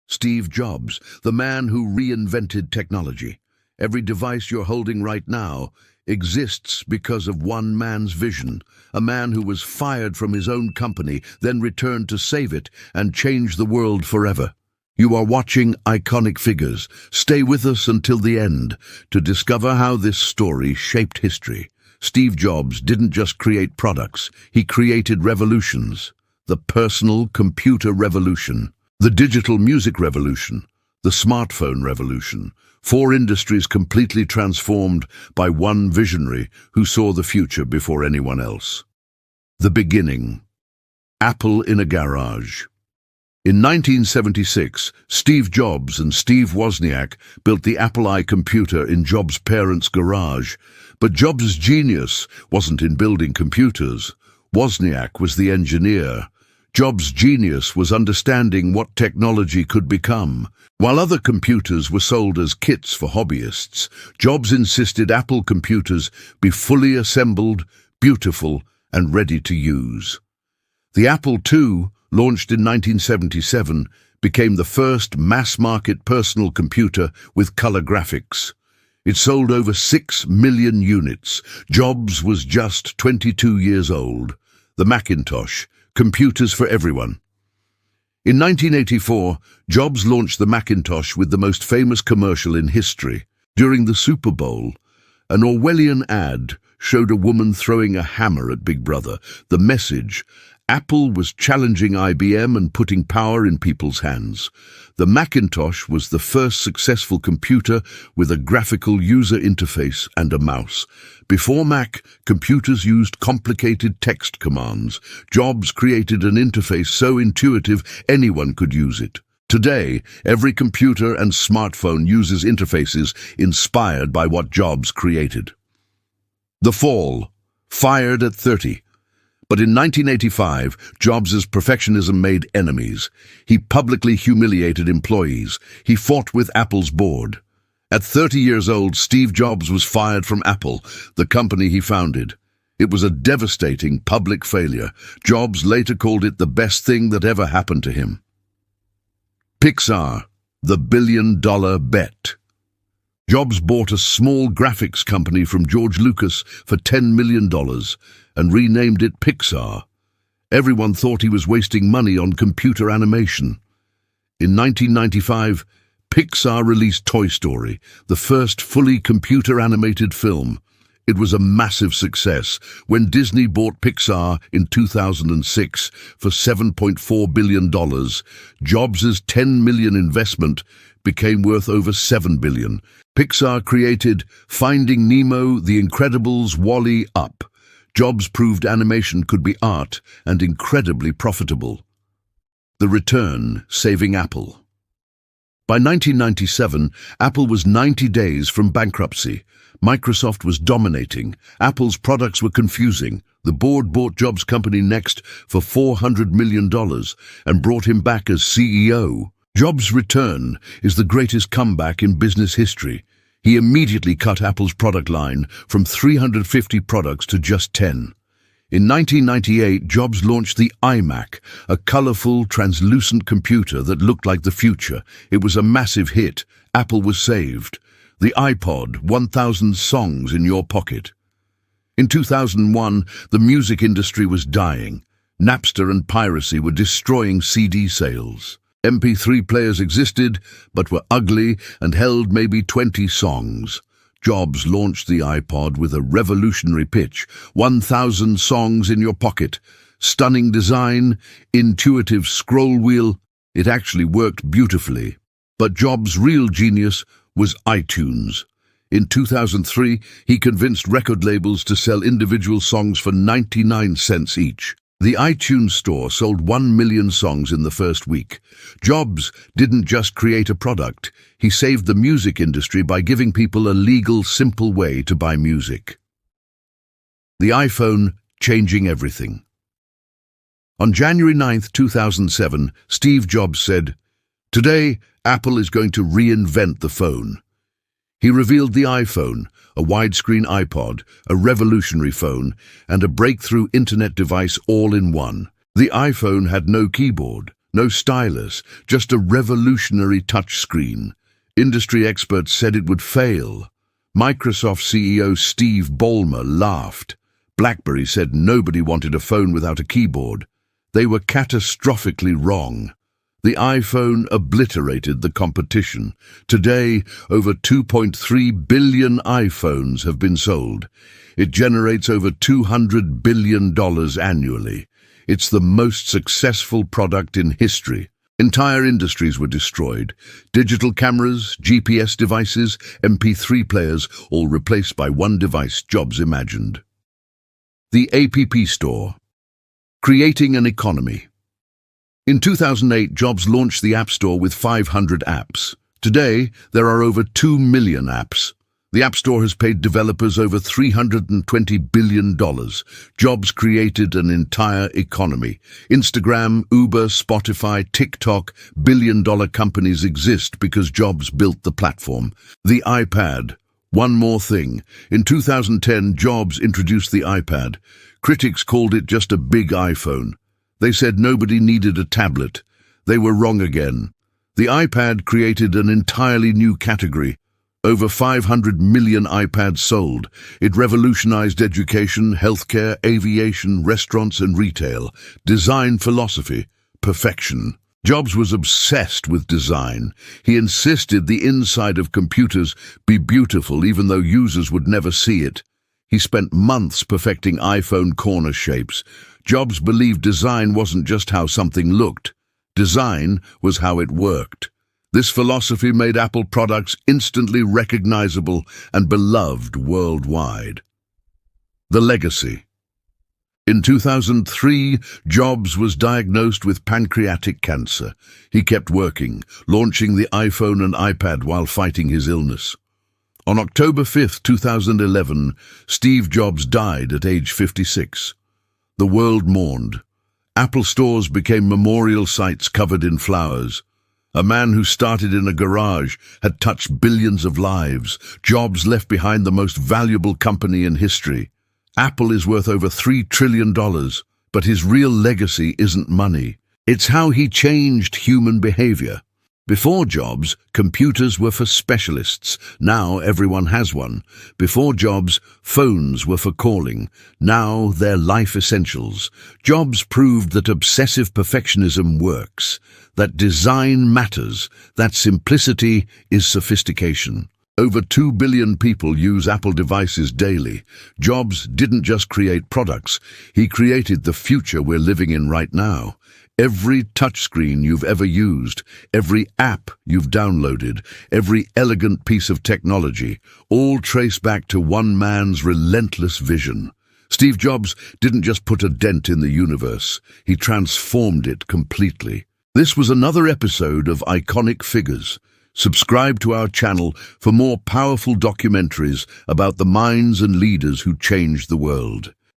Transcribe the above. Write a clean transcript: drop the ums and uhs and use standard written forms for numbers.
Steve Jobs, the man who reinvented technology. Every device you're holding right now exists because of one man's vision, a man who was fired from his own company, then returned to save it and change the world forever. You are watching Iconic Figures. Stay with us until the end to discover how this story shaped history. Steve Jobs didn't just create products, he created revolutions. The personal computer revolution, the digital music revolution, the smartphone revolution. 4 industries completely transformed by one visionary who saw the future before anyone else. The beginning. Apple in a garage. In 1976, Steve Jobs and Steve Wozniak built the Apple I computer in Jobs' parents' garage. But Jobs' genius wasn't in building computers. Wozniak was the engineer. Jobs' genius was understanding what technology could become. While other computers were sold as kits for hobbyists, Jobs insisted Apple computers be fully assembled, beautiful, and ready to use. The Apple II, launched in 1977, became the first mass-market personal computer with color graphics. It sold over 6 million units. Jobs was just 22 years old. The Macintosh, computers for everyone. In 1984, Jobs launched the Macintosh with the most famous commercial in history. During the Super Bowl, an Orwellian ad showed a woman throwing a hammer at Big Brother. The message: Apple was challenging IBM and putting power in people's hands. The Macintosh was the first successful computer with a graphical user interface and a mouse. Before Mac, computers used complicated text commands. Jobs created an interface so intuitive anyone could use it. Today, every computer and smartphone uses interfaces inspired by what Jobs created. The fall. Fired at 30. But in 1985, Jobs' perfectionism made enemies. He publicly humiliated employees. He fought with Apple's board. At 30 years old, Steve Jobs was fired from Apple, the company he founded. It was a devastating public failure. Jobs later called it the best thing that ever happened to him. Pixar, the billion-dollar bet. Jobs bought a small graphics company from George Lucas for $10 million and renamed it Pixar. Everyone thought he was wasting money on computer animation. In 1995, Pixar released Toy Story, the first fully computer-animated film. It was a massive success. When Disney bought Pixar in 2006 for $7.4 billion, Jobs' $10 million investment became worth over $7 billion. Pixar created Finding Nemo, The Incredibles, WALL-E, Up. Jobs proved animation could be art and incredibly profitable. The return, saving Apple. By 1997, Apple was 90 days from bankruptcy. Microsoft was dominating. Apple's products were confusing. The board bought Jobs' company Next for $400 million and brought him back as CEO. Jobs' return is the greatest comeback in business history. He immediately cut Apple's product line from 350 products to just 10. In 1998, Jobs launched the iMac, a colorful, translucent computer that looked like the future. It was a massive hit. Apple was saved. The iPod, 1,000 songs in your pocket. In 2001, the music industry was dying. Napster and piracy were destroying CD sales. MP3 players existed, but were ugly and held maybe 20 songs. Jobs launched the iPod with a revolutionary pitch: 1,000 songs in your pocket. Stunning design, intuitive scroll wheel. It actually worked beautifully. But Jobs' real genius was iTunes. In 2003, he convinced record labels to sell individual songs for 99 cents each. The iTunes store sold 1 million songs in the first week. Jobs didn't just create a product. He saved the music industry by giving people a legal, simple way to buy music. The iPhone changing everything. On January 9, 2007, Steve Jobs said, "Today, Apple is going to reinvent the phone." He revealed the iPhone, a widescreen iPod, a revolutionary phone, and a breakthrough internet device all in one. The iPhone had no keyboard, No stylus, just a revolutionary touchscreen. Industry experts said it would fail. Microsoft CEO Steve Ballmer laughed. BlackBerry said nobody wanted a phone without a keyboard. They were catastrophically wrong. The iPhone obliterated the competition. Today, over 2.3 billion iPhones have been sold. It generates over $200 billion annually. It's the most successful product in history. Entire industries were destroyed. Digital cameras, GPS devices, MP3 players, all replaced by one device Jobs imagined. The App Store. Creating an economy. In 2008, Jobs launched the App Store with 500 apps. Today, there are over 2 million apps. The App Store has paid developers over $320 billion. Jobs created an entire economy. Instagram, Uber, Spotify, TikTok, billion-dollar companies exist because Jobs built the platform. The iPad. One more thing. In 2010, Jobs introduced the iPad. Critics called it just a big iPhone. They said nobody needed a tablet. They were wrong again. The iPad created an entirely new category. Over 500 million iPads sold. It revolutionized education, healthcare, aviation, restaurants and retail. Design philosophy. Perfection. Jobs was obsessed with design. He insisted the inside of computers be beautiful even though users would never see it. He spent months perfecting iPhone corner shapes. Jobs believed design wasn't just how something looked. Design was how it worked. This philosophy made Apple products instantly recognizable and beloved worldwide. The legacy. In 2003, Jobs was diagnosed with pancreatic cancer. He kept working, launching the iPhone and iPad while fighting his illness. On October 5, 2011, Steve Jobs died at age 56. The world mourned. Apple stores became memorial sites covered in flowers. A man who started in a garage had touched billions of lives. Jobs left behind the most valuable company in history. Apple is worth over $3 trillion, but his real legacy isn't money. It's how he changed human behavior. Before Jobs, computers were for specialists. Now everyone has one. Before Jobs, phones were for calling. Now they're life essentials. Jobs proved that obsessive perfectionism works, that design matters, that simplicity is sophistication. Over 2 billion people use Apple devices daily. Jobs didn't just create products, he created the future we're living in right now. Every touchscreen you've ever used, every app you've downloaded, every elegant piece of technology, all trace back to one man's relentless vision. Steve Jobs didn't just put a dent in the universe, he transformed it completely. This was another episode of Iconic Figures. Subscribe to our channel for more powerful documentaries about the minds and leaders who changed the world.